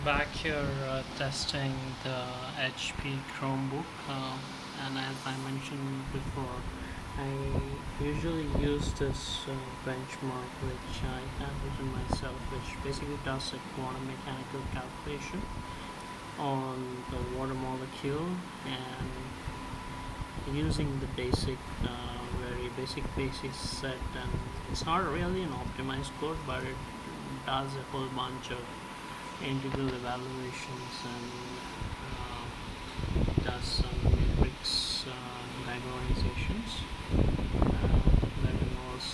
Back here testing the HP Chromebook, and as I mentioned before, I usually use this benchmark which I have written myself, which basically does a quantum mechanical calculation on the water molecule, and using the very basic set, and it's not really an optimized code, but it does a whole bunch of integral evaluations and does some matrix diagonalizations that involves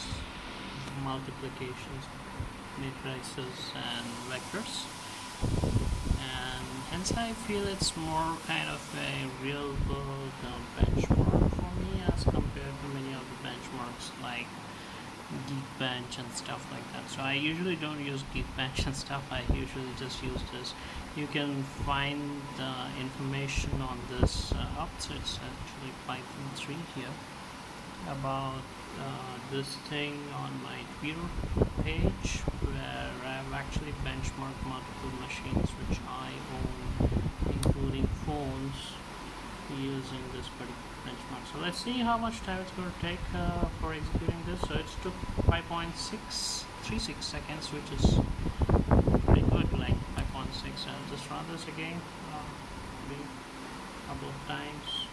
multiplications, matrices, and vectors. And hence I feel it's more kind of a real world benchmark for me as compared to many other benchmarks like Geekbench and stuff like that. So I usually don't use Geekbench and stuff. I usually just use this. You can find the information on this up. So it's actually Python 3 here about this thing on my Twitter page, where I've actually benchmarked multiple machines which I own, including phones, using this particular benchmark. So let's see how much time it's going to take for executing this. So it took 5.636 seconds, which is pretty good, like 5.6. I'll just run this again a couple of times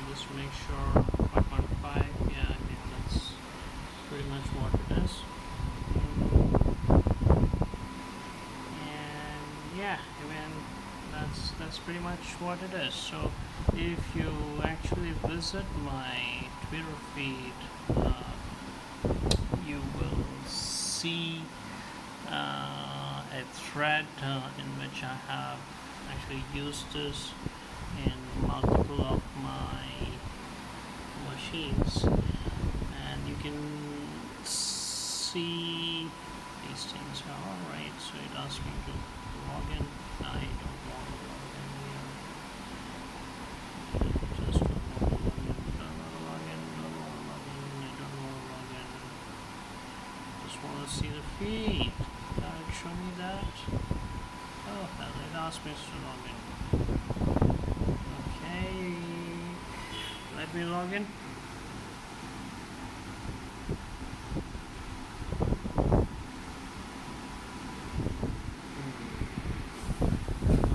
just to make sure. 5.5, yeah, I mean that's pretty much what it is. And yeah, I mean that's pretty much what it is. So if you actually visit my Twitter feed, you will see a thread in which I have actually used this in multiple of my machines, and you can see these things. Alright, so it asks me to log in. I don't want to log in here. Just don't want to log in. Don't want to log in. I don't want to log in. Just want to see the feed. Can it show me that? Oh hell, it asked me to log in. Okay, let me log in.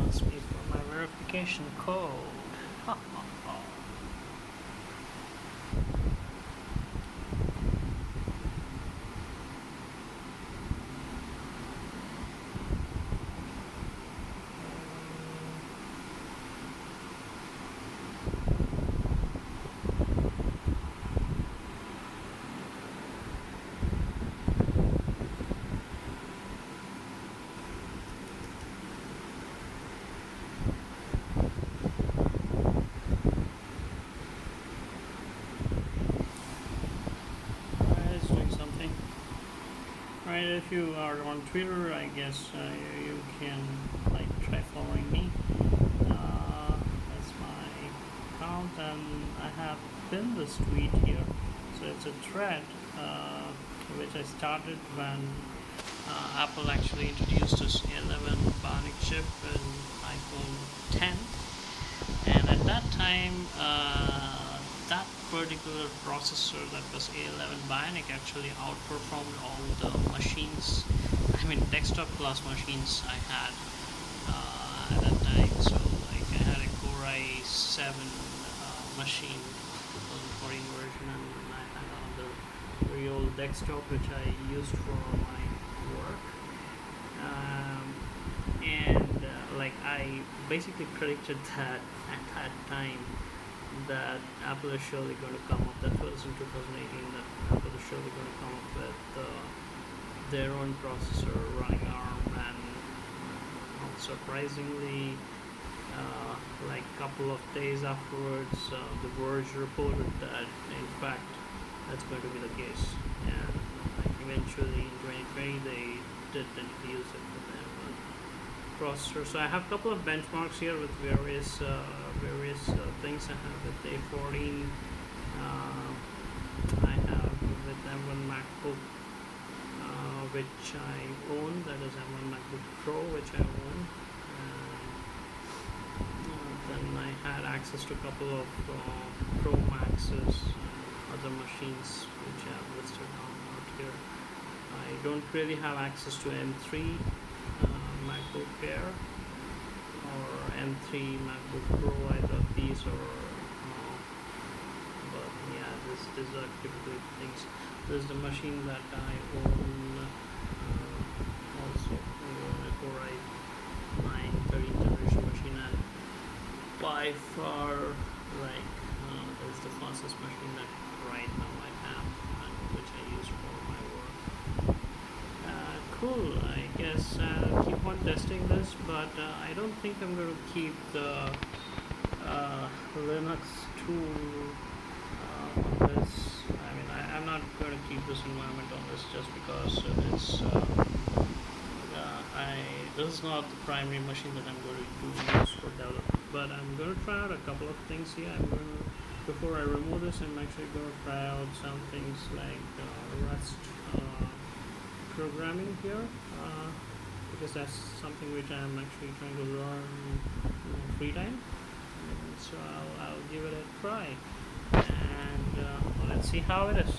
Ask me for my verification code. It's doing something. Right, if you are on Twitter, I guess you can try following me. That's my account, and I have pinned this tweet here. So it's a thread which I started when Apple actually introduced this A11 bionic chip in iPhone 10, and at that time that particular processor, that was A11 Bionic, actually outperformed all the machines, I mean desktop class machines I had at that time. So I had a Core i7 machine, 2014 version, and I had another very old desktop which I used for my work. And I basically predicted that at that time that Apple is surely going to come up, that was in 2018, that Apple is surely going to come up with their own processor running ARM, and not surprisingly, a couple of days afterwards, The Verge reported that in fact that's going to be the case, and eventually in 2020 they did introduce it with their processor. So I have a couple of benchmarks here with various things. I have with A14, I have with M1 MacBook, which I own, that is M1 MacBook Pro, which I own, I had access to a couple of Pro Maxes, other machines which I have listed out here. I don't really have access to M3 MacBook Air or M3 MacBook Pro. Either of these, or but yeah, these are typically things. This is the machine that I own. Also, I own a Core i9 13th generation machine, and by far, like, it's the fastest machine that right now I have, and which I use for my work. Cool. I guess I'll keep on testing this, but I don't think I'm going to keep the Linux tool on this. I mean, I'm not going to keep this environment on this just because it's this is not the primary machine that I'm going to use for development. But I'm going to try out a couple of things here. Before I remove this, I'm actually going to try out some things like Rust programming here, because that's something which I'm actually trying to learn in free time. And so I'll give it a try, and let's see how it is.